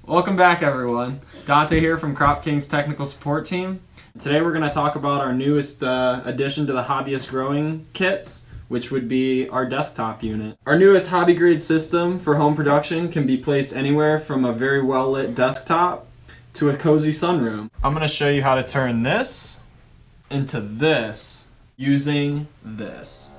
Welcome back, everyone. Dante here from CropKing's technical support team. Today we're going to talk about our newest addition to the hobbyist growing kits, which would be our desktop unit. Our newest hobby grade system for home production can be placed anywhere from a very well lit desktop to a cozy sunroom. I'm going to show you how to turn this into this using this.